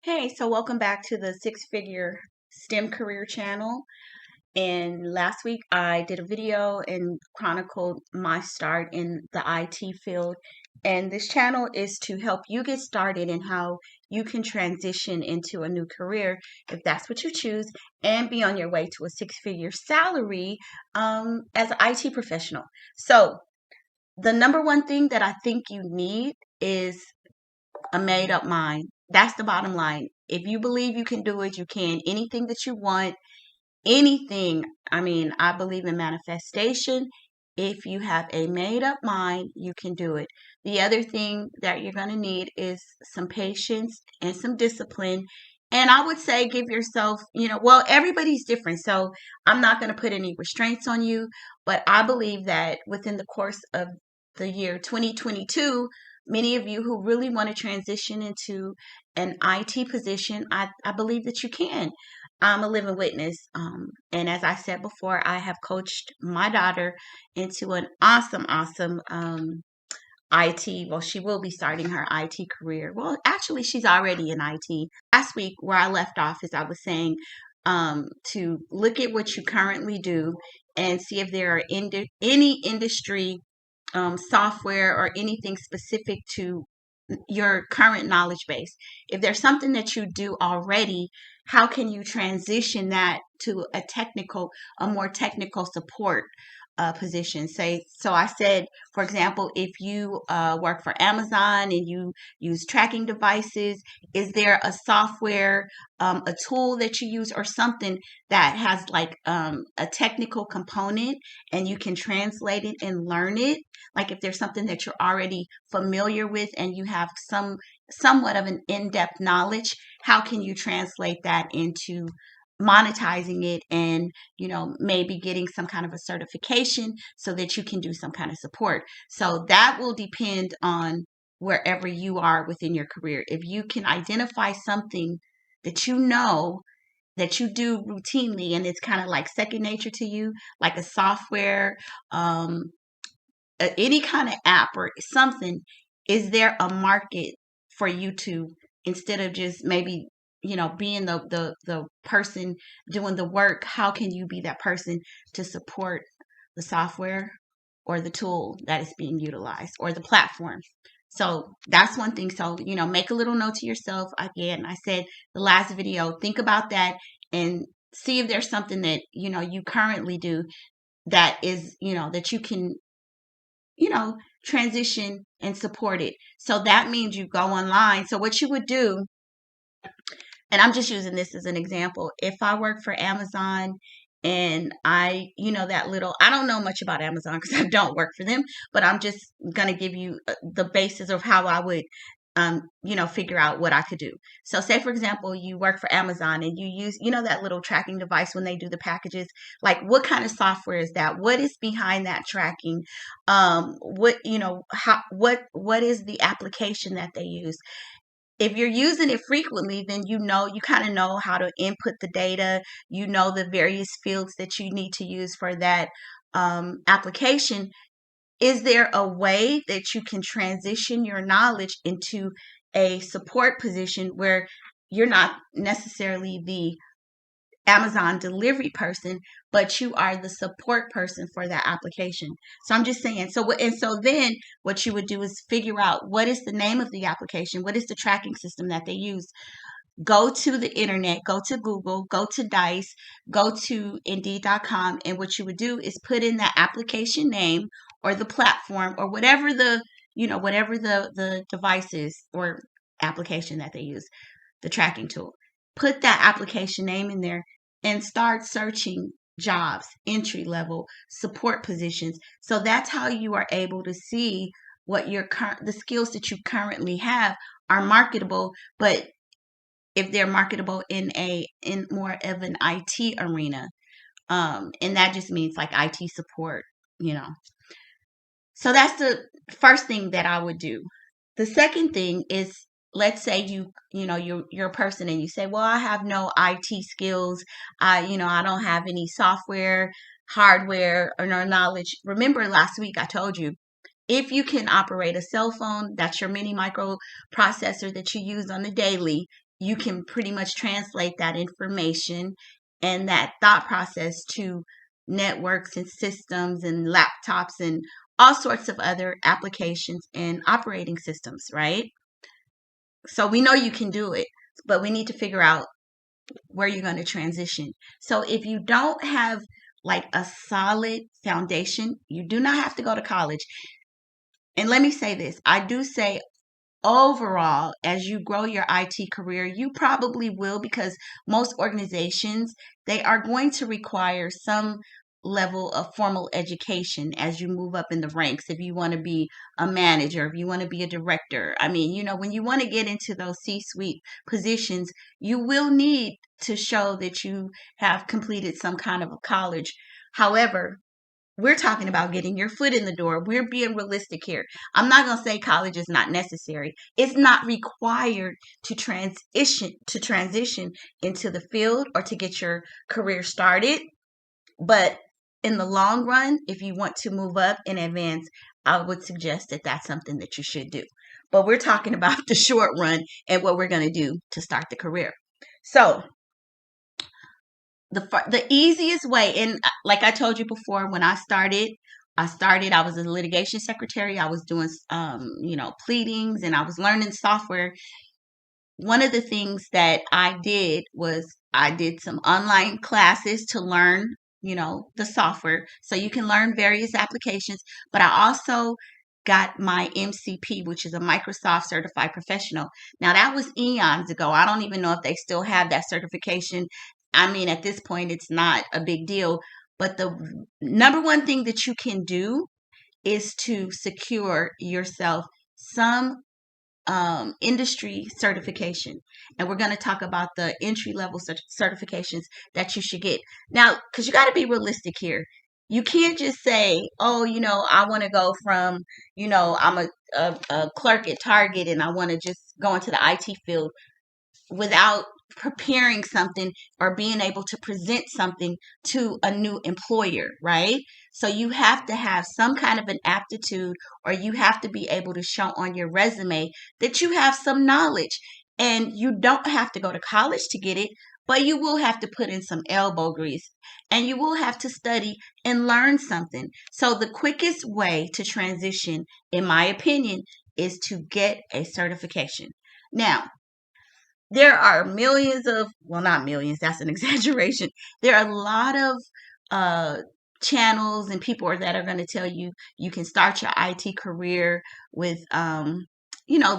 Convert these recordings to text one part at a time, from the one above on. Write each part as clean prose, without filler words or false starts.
Hey, so welcome back to the Six Figure STEM Career channel. And last week I did a video and chronicled my start in the IT field. And this channel is to help you get started in how you can transition into a new career if that's what you choose and be on your way to a six-figure salary as an IT professional. So, the number one thing that I think you need is a made up mind. That's the bottom line. If you believe you can do it, you can. Anything that you want, anything. I mean, I believe in manifestation. If you have a made up mind, you can do it. The other thing that you're going to need is some patience and some discipline. And I would say give yourself, well, everybody's different. So I'm not going to put any restraints on you. But I believe that within the course of the year 2022, many of you who really want to transition into an IT position, I believe that you can. I'm a living witness. And as I said before, I have coached my daughter into an awesome IT. Well, she will be starting her IT career. Well, actually, she's already in IT. Last week, where I left off, is I was saying to look at what you currently do and see if there are any industry software or anything specific to your current knowledge base. If there's something that you do already, how can you transition that to a more technical support position? So I said, for example, if you work for Amazon and you use tracking devices, is there a software, a tool that you use or something that has like a technical component and you can translate it and learn it? Like if there's something that you're already familiar with and you have somewhat of an in-depth knowledge, how can you translate that into monetizing it and maybe getting some kind of a certification so that you can do some kind of support? So that will depend on wherever you are within your career. If you can identify something that that you do routinely and it's kind of like second nature to you, like a software, any kind of app or something, is there a market for you to, instead of just maybe being the person doing the work, how can you be that person to support the software or the tool that is being utilized or the platform? So that's one thing. So make a little note to yourself. Again, I said the last video, think about that and see if there's something that you currently do that is that you can transition and support it. So that means you go online. So what you would do, and I'm just using this as an example, if I work for Amazon and I don't know much about Amazon because I don't work for them, but I'm just going to give you the basis of how I would figure out what I could do. So say, for example, you work for Amazon and you use, that little tracking device when they do the packages. Like, what kind of software is that? What is behind that tracking? What is the application that they use? If you're using it frequently, then you kind of know how to input the data, the various fields that you need to use for that application. Is there a way that you can transition your knowledge into a support position where you're not necessarily the Amazon delivery person, but you are the support person for that application? So I'm just saying. So then what you would do is figure out what is the name of the application, what is the tracking system that they use. Go to the internet, go to Google, go to Dice, go to Indeed.com, and what you would do is put in that application name or the platform or whatever the device is or application that they use, the tracking tool. Put that application name in there and start searching jobs, entry level support positions. So that's how you are able to see what the skills that you currently have are marketable, but if they're marketable in more of an IT arena. And that just means like IT support, you know. So that's the first thing that I would do. The second thing is, let's say you're a person and you say, well, I have no IT skills. I don't have any software, hardware, or no knowledge. Remember last week I told you, if you can operate a cell phone, that's your mini microprocessor that you use on the daily, you can pretty much translate that information and that thought process to networks and systems and laptops and all sorts of other applications and operating systems, right? So we know you can do it, but we need to figure out where you're going to transition. So if you don't have like a solid foundation, you do not have to go to college. And let me say this, I do say overall, as you grow your IT career, you probably will, because most organizations, they are going to require some level of formal education as you move up in the ranks. If you want to be a manager, if you want to be a director, I mean, when you want to get into those C-suite positions, you will need to show that you have completed some kind of a college. However, we're talking about getting your foot in the door. We're being realistic here. I'm not going to say college is not necessary. It's not required to transition into the field or to get your career started. But in the long run, if you want to move up and advance, I would suggest that that's something that you should do. But we're talking about the short run and what we're going to do to start the career. So, the easiest way, and like I told you before, when I was a litigation secretary. I was doing pleadings, and I was learning software. One of the things that I did was I did some online classes to learn the software, so you can learn various applications. But I also got my MCP, which is a Microsoft Certified Professional. Now, that was eons ago. I don't even know if they still have that certification. I mean, at this point, it's not a big deal. But the number one thing that you can do is to secure yourself some industry certification. And we're going to talk about the entry level certifications that you should get. Now, because you got to be realistic here. You can't just say, oh, I want to go from, I'm a clerk at Target and I want to just go into the IT field without preparing something or being able to present something to a new employer, right? So you have to have some kind of an aptitude, or you have to be able to show on your resume that you have some knowledge. And you don't have to go to college to get it, but you will have to put in some elbow grease and you will have to study and learn something. So the quickest way to transition, in my opinion, is to get a certification. Now, there are millions of, well, not millions, that's an exaggeration. There are a lot of uh channels and people that are going to tell you you can start your IT career with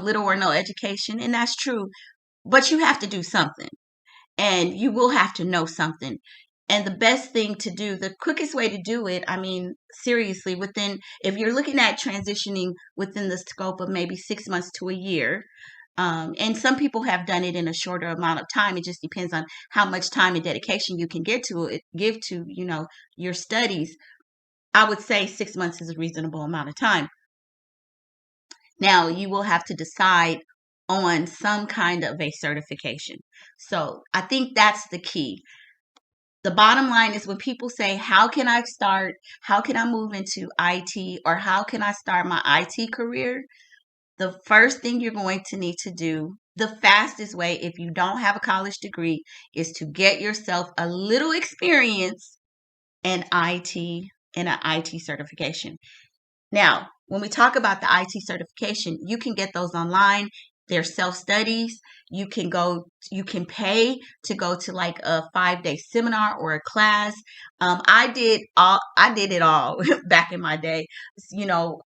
little or no education, and that's true, but you have to do something, and you will have to know something. And the best thing to do, the quickest way to do it, I mean, seriously, if you're looking at transitioning within the scope of maybe 6 months to a year, and some people have done it in a shorter amount of time. It just depends on how much time and dedication you can give to, your studies. I would say 6 months is a reasonable amount of time. Now, you will have to decide on some kind of a certification. So I think that's the key. The bottom line is, when people say, how can I start? How can I move into IT? Or how can I start my IT career? The first thing you're going to need to do, the fastest way, if you don't have a college degree, is to get yourself a little experience in IT, in an IT certification. Now, when we talk about the IT certification, you can get those online. They're self-studies. You can pay to go to like a 5-day seminar or a class. I did it all back in my day.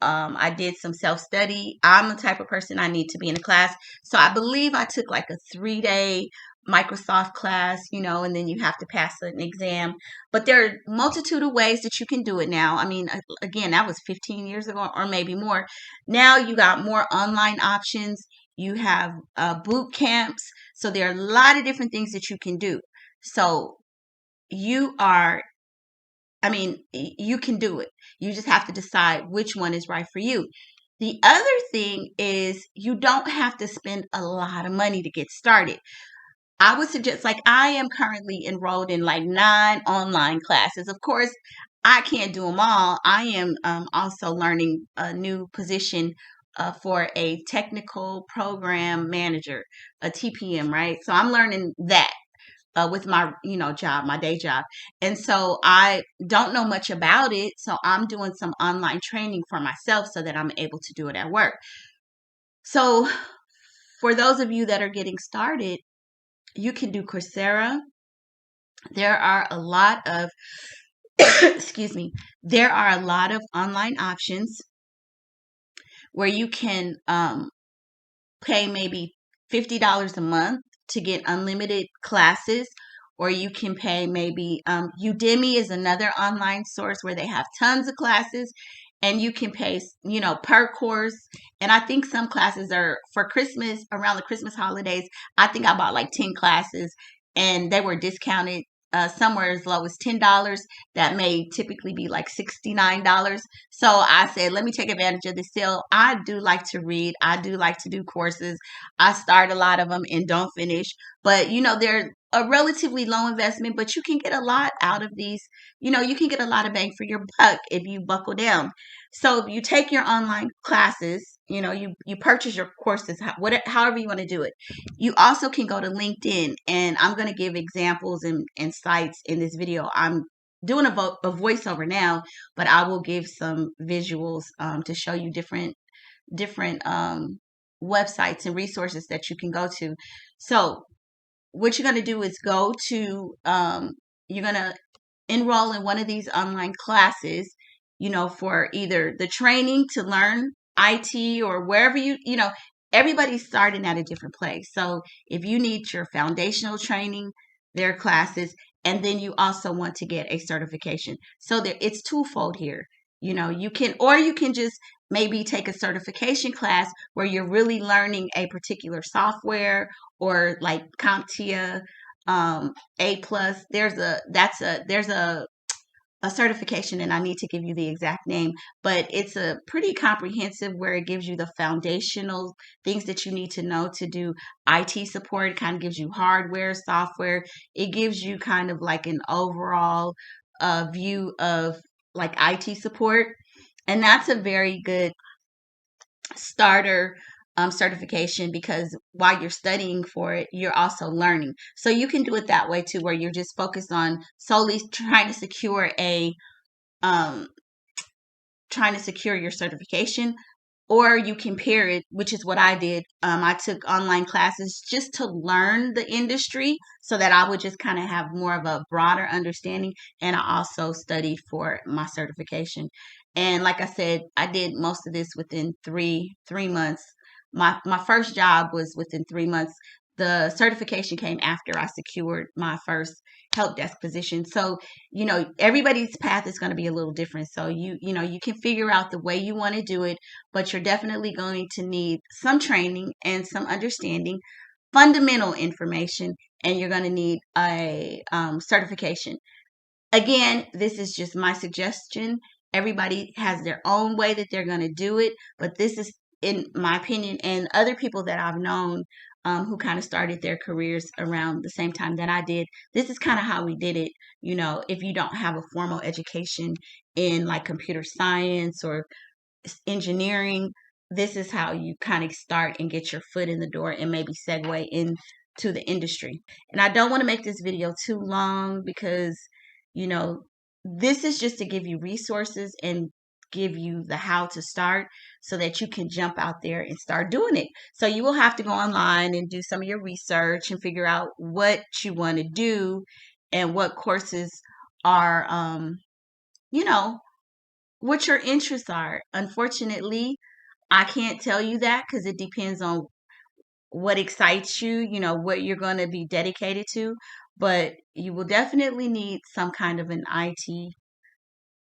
I did some self-study. I'm the type of person, I need to be in a class. So I believe I took like a 3-day Microsoft class, and then you have to pass an exam. But there are multitude of ways that you can do it now. I mean, again, that was 15 years ago or maybe more. Now you got more online options. You have boot camps. So there are a lot of different things that you can do. So you are, I mean, you can do it. You just have to decide which one is right for you. The other thing is, you don't have to spend a lot of money to get started. I would suggest, like, I am currently enrolled in like 9 online classes. Of course, I can't do them all. I am also learning a new position for a technical program manager, a TPM, right? So I'm learning that with my job, my day job. And so I don't know much about it, so I'm doing some online training for myself so that I'm able to do it at work. So for those of you that are getting started, you can do Coursera. There are a lot of excuse me, there are a lot of online options where you can pay maybe $50 a month to get unlimited classes, or you can pay maybe Udemy is another online source where they have tons of classes, and you can pay per course. And I think some classes are for Christmas, around the Christmas holidays. I think I bought like 10 classes and they were discounted somewhere as low as $10. That may typically be like $69. So I said, let me take advantage of this sale. I do like to read. I do like to do courses. I start a lot of them and don't finish. But, they're a relatively low investment, but you can get a lot out of these. You can get a lot of bang for your buck if you buckle down. So if you take your online classes, you purchase your courses, however you want to do it. You also can go to LinkedIn, and I'm going to give examples and sites in this video. I'm doing a voiceover now, but I will give some visuals to show you different websites and resources that you can go to. So what you're going to do is you're going to enroll in one of these online classes, for either the training to learn IT or wherever everybody's starting at a different place. So if you need your foundational training, there are classes, and then you also want to get a certification. So it's twofold here. You can just maybe take a certification class where you're really learning a particular software, or like CompTIA, A plus. There's a certification, and I need to give you the exact name, but it's a pretty comprehensive where it gives you the foundational things that you need to know to do IT support. It kind of gives you hardware, software. It gives you kind of like an overall view of like IT support. And that's a very good starter certification, because while you're studying for it, you're also learning. So you can do it that way too, where you're just focused on solely um, trying to secure your certification, or you can pair it, which is what I did. I took online classes just to learn the industry so that I would just kind of have more of a broader understanding. And I also studied for my certification. And like I said, I did most of this within three months. My first job was within 3 months. The certification came after I secured my first help desk position. So, everybody's path is going to be a little different. So you can figure out the way you want to do it, but you're definitely going to need some training and some understanding, fundamental information, and you're going to need a certification. Again, this is just my suggestion. Everybody has their own way that they're going to do it, but this is, in my opinion, and other people that I've known who kind of started their careers around the same time that I did, this is kind of how we did it. If you don't have a formal education in like computer science or engineering, this is how you kind of start and get your foot in the door and maybe segue into the industry. And I don't want to make this video too long, because you know this is just to give you resources and give you the how to start so that you can jump out there and start doing it. So you will have to go online and do some of your research and figure out what you want to do and what courses are you know what your interests are. Unfortunately, I can't tell you that, because it depends on what excites you, what you're going to be dedicated to. But you will definitely need some kind of an IT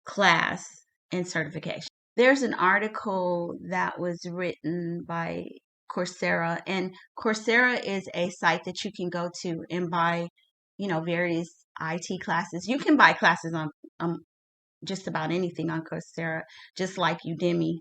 class and certification. There's an article that was written by Coursera, and Coursera is a site that you can go to and buy, various IT classes. You can buy classes on just about anything on Coursera, just like Udemy.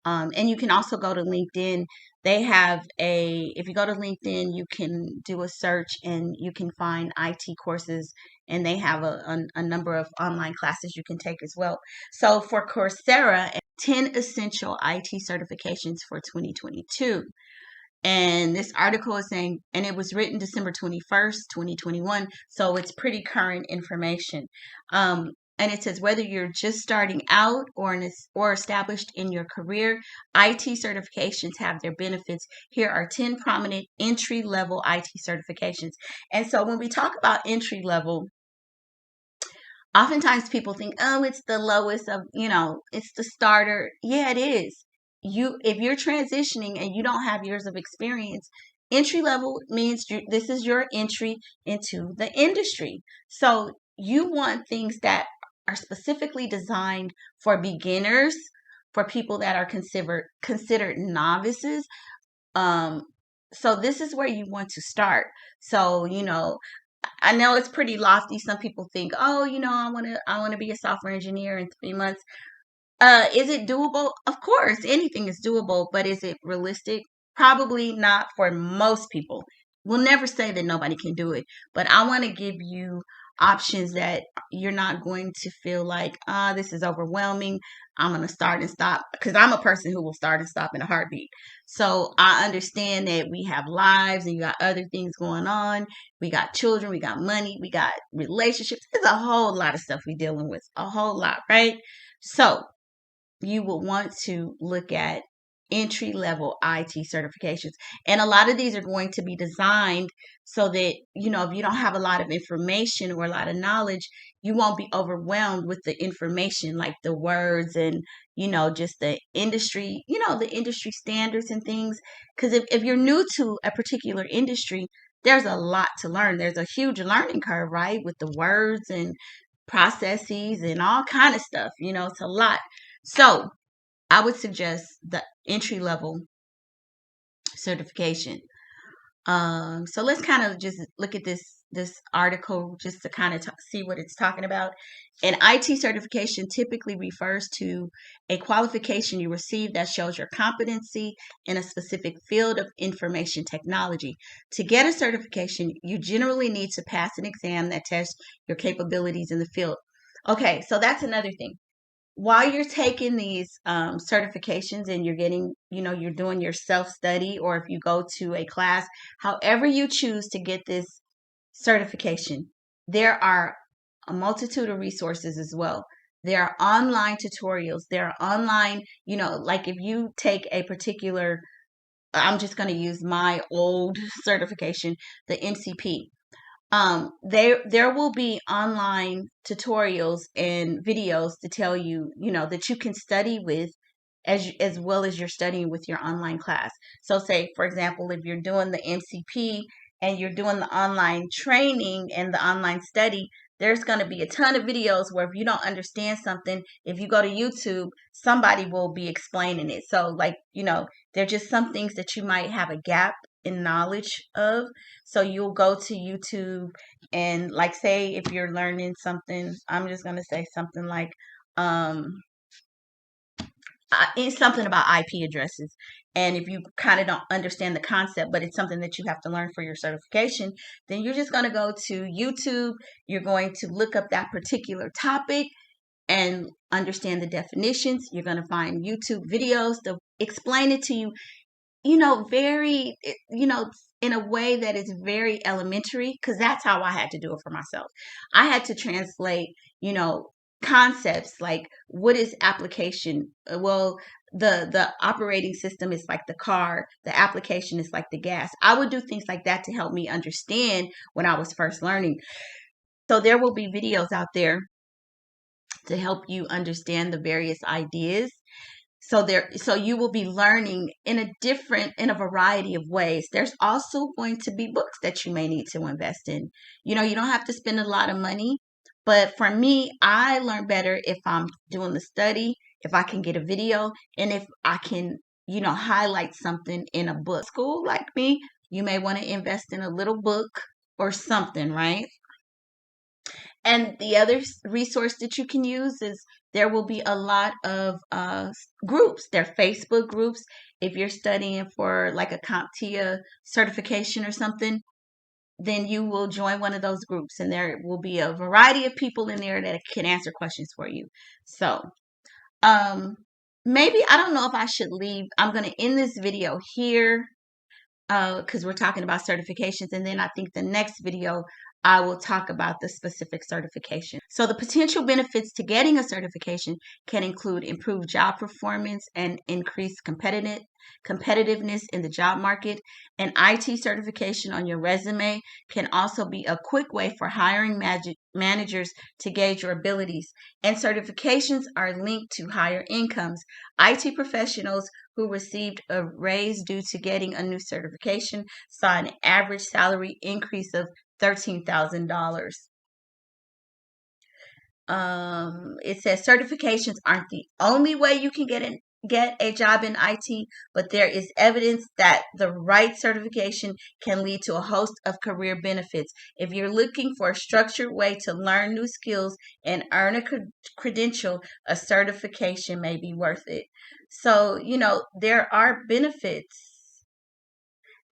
And you can also go to LinkedIn. They have if you go to LinkedIn, you can do a search and you can find IT courses, and they have a number of online classes you can take as well. So for Coursera, 10 essential IT certifications for 2022. And this article is saying, and it was written December 21st, 2021. So it's pretty current information. And it says whether you're just starting out or established in your career, IT certifications have their benefits. Here are 10 prominent entry level IT certifications. And so when we talk about entry level, oftentimes people think, oh, it's the lowest of, it's the starter. Yeah, it is. If you're transitioning and you don't have years of experience, entry level means this is your entry into the industry. So you want things that are specifically designed for beginners, for people that are considered novices. Um, so this is where you want to start. So, I know it's pretty lofty. Some people think, oh, I want to be a software engineer in 3 months. Is it doable? Of course, anything is doable, but is it realistic? Probably not for most people. We'll never say that nobody can do it, but I want to give you options that you're not going to feel like, this is overwhelming. I'm going to start and stop, because I'm a person who will start and stop in a heartbeat. So I understand that we have lives and you got other things going on. We got children, we got money, we got relationships. There's a whole lot of stuff we're dealing with, a whole lot, right? So you will want to look at entry level IT certifications. And a lot of these are going to be designed so that, if you don't have a lot of information or a lot of knowledge, you won't be overwhelmed with the information, like the words and, just the industry standards and things. Because if you're new to a particular industry, there's a lot to learn. There's a huge learning curve, right? With the words and processes and all kind of stuff, it's a lot. So I would suggest the entry level certification. So let's kind of just look at this article just to kind of see what it's talking about. An IT certification typically refers to a qualification you receive that shows your competency in a specific field of information technology. To get a certification, you generally need to pass an exam that tests your capabilities in the field. Okay, so that's another thing. While you're taking these certifications and you're getting, you're doing your self-study, or if you go to a class, however you choose to get this certification, there are a multitude of resources as well. There are online tutorials. There are online, like if you take a particular, I'm just going to use my old certification, the MCP. There will be online tutorials and videos to tell you, that you can study with, as well as you're studying with your online class. So say, for example, if you're doing the MCP and you're doing the online training and the online study, there's going to be a ton of videos where if you don't understand something, if you go to YouTube, somebody will be explaining it. So like, there're just some things that you might have a gap in knowledge of. So you'll go to YouTube and, like, say if you're learning something, I'm just going to say something like, it's something about IP addresses. And if you kind of don't understand the concept, but it's something that you have to learn for your certification, then you're just going to go to YouTube. You're going to look up that particular topic and understand the definitions. You're going to find YouTube videos to explain it to you, very, in a way that is very elementary, because that's how I had to do it for myself. I had to translate, concepts like, what is application? Well, the operating system is like the car, the application is like the gas. I would do things like that to help me understand when I was first learning. So there will be videos out there to help you understand the various ideas. So you will be learning in a variety of ways. There's also going to be books that you may need to invest in. You don't have to spend a lot of money, but for me, I learn better if I'm doing the study, if I can get a video, and if I can, highlight something in a book. School like me, you may want to invest in a little book or something, right? And the other resource that you can use is there will be a lot of groups. They're Facebook groups. If you're studying for like a CompTIA certification or something, then you will join one of those groups, and there will be a variety of people in there that can answer questions for you. So, um, maybe I don't know if I should leave. I'm going to end this video here because we're talking about certifications. And then I think the next video, I will talk about the specific certification. So the potential benefits to getting a certification can include improved job performance and increased competitiveness in the job market. An IT certification on your resume can also be a quick way for hiring managers to gauge your abilities. And certifications are linked to higher incomes. IT professionals who received a raise due to getting a new certification saw an average salary increase of $13,000. It says certifications aren't the only way you can get a job in IT, but there is evidence that the right certification can lead to a host of career benefits. If you're looking for a structured way to learn new skills and earn a credential, a certification may be worth it. So, there are benefits.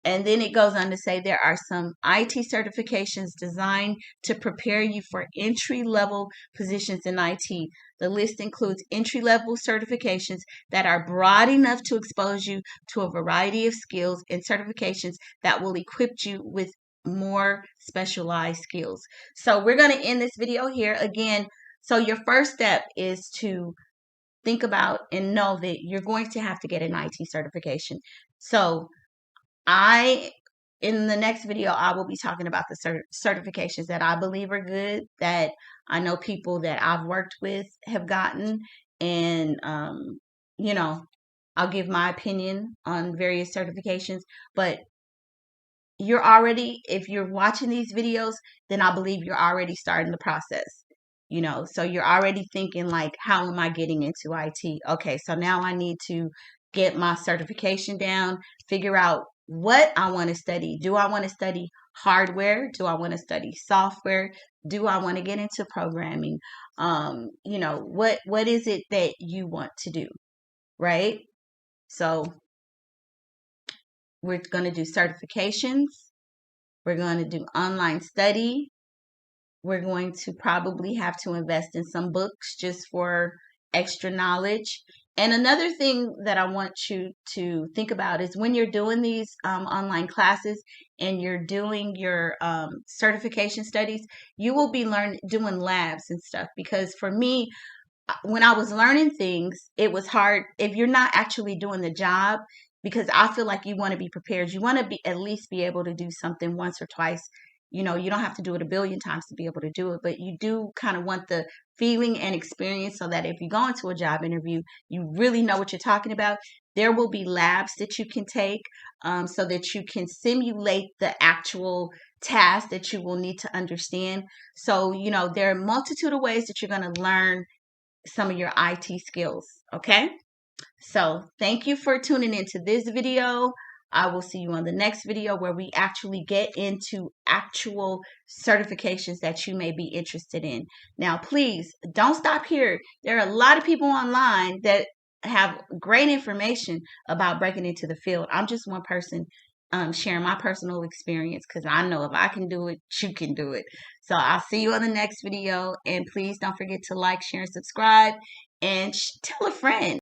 And then it goes on to say there are some IT certifications designed to prepare you for entry level positions in IT. The list includes entry level certifications that are broad enough to expose you to a variety of skills, and certifications that will equip you with more specialized skills. So we're going to end this video here again. So your first step is to think about and know that you're going to have to get an IT certification. So in the next video, I will be talking about the certifications that I believe are good, that I know people that I've worked with have gotten. And, you know, I'll give my opinion on various certifications. But if you're watching these videos, then I believe you're already starting the process. So you're already thinking like, how am I getting into IT? Okay, so now I need to get my certification down, figure out what I want to study. Do I want to study hardware? Do I want to study software? Do I want to get into programming? What is it that you want to do, right? So we're going to do certifications. We're going to do online study. We're going to probably have to invest in some books just for extra knowledge. And another thing that I want you to think about is when you're doing these online classes and you're doing your certification studies, you will be doing labs and stuff. Because for me, when I was learning things, it was hard if you're not actually doing the job, because I feel like you want to be prepared. You want to be at least be able to do something once or twice. You don't have to do it a billion times to be able to do it, but you do kind of want the feeling and experience so that if you go into a job interview, you really know what you're talking about. There will be labs that you can take so that you can simulate the actual task that you will need to understand. So, there are a multitude of ways that you're going to learn some of your IT skills. Okay. So thank you for tuning into this video. I will see you on the next video where we actually get into actual certifications that you may be interested in. Now, please don't stop here. There are a lot of people online that have great information about breaking into the field. I'm just one person sharing my personal experience, because I know if I can do it, you can do it. So I'll see you on the next video. And please don't forget to like, share, and subscribe, and tell a friend.